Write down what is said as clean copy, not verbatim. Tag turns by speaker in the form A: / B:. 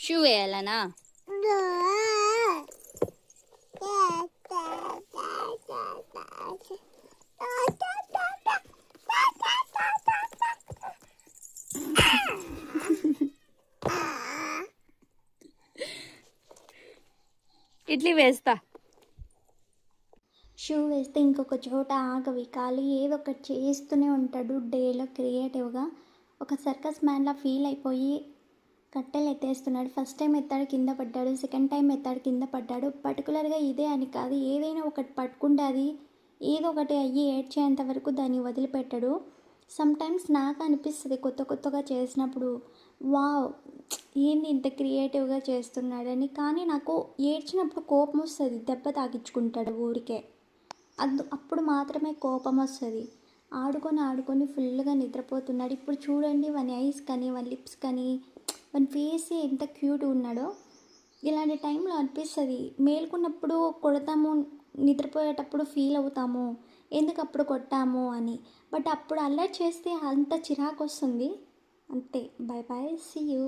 A: Shoe వేయాలనా? Idli వేస్తా.
B: Shoe వేస్తే ఇంకొక చోట ఆగవి, ఖాళీ ఏదో ఒకటి చేస్తూనే ఉంటాడు డేలో క్రియేటివ్గా. ఒక సర్కస్ మ్యాన్లా ఫీల్ అయిపోయి కట్టెలు ఎత్తేస్తున్నాడు. ఫస్ట్ టైం ఎత్తాడు, కింద పడ్డాడు. సెకండ్ టైం ఎత్తాడు, కింద పడ్డాడు. పర్టికులర్గా ఇదే అని కాదు, ఏదైనా ఒకటి పట్టుకుంటే అది ఏదో ఒకటి అయ్యి ఏడ్చేంత వరకు దాన్ని వదిలిపెట్టాడు. సమ్టైమ్స్ నాకు అనిపిస్తుంది కొత్త కొత్తగా చేసినప్పుడు, వావ్ ఏంది ఇంత క్రియేటివ్గా చేస్తున్నాడని. కానీ నాకు ఏడ్చినప్పుడు కోపం వస్తుంది, దెబ్బ తాగించుకుంటాడు ఊరికే. అప్పుడు మాత్రమే కోపం వస్తుంది. ఆడుకొని ఆడుకొని ఫుల్గా నిద్రపోతున్నాడు. ఇప్పుడు చూడండి వాని ఐస్ కానీ వాని లిప్స్ కానీ వాని ఫేస్ ఎంత క్యూట్గా ఉన్నాడో. ఇలాంటి టైంలో అనిపిస్తుంది, మేల్కొన్నప్పుడు కొడతాము, నిద్రపోయేటప్పుడు ఫీల్ అవుతాము ఎందుకు అప్పుడు కొట్టాము అని. బట్ అప్పుడు అల్లరి చేస్తే అంత చిరాకు వస్తుంది. అంతే. Bye bye, see you.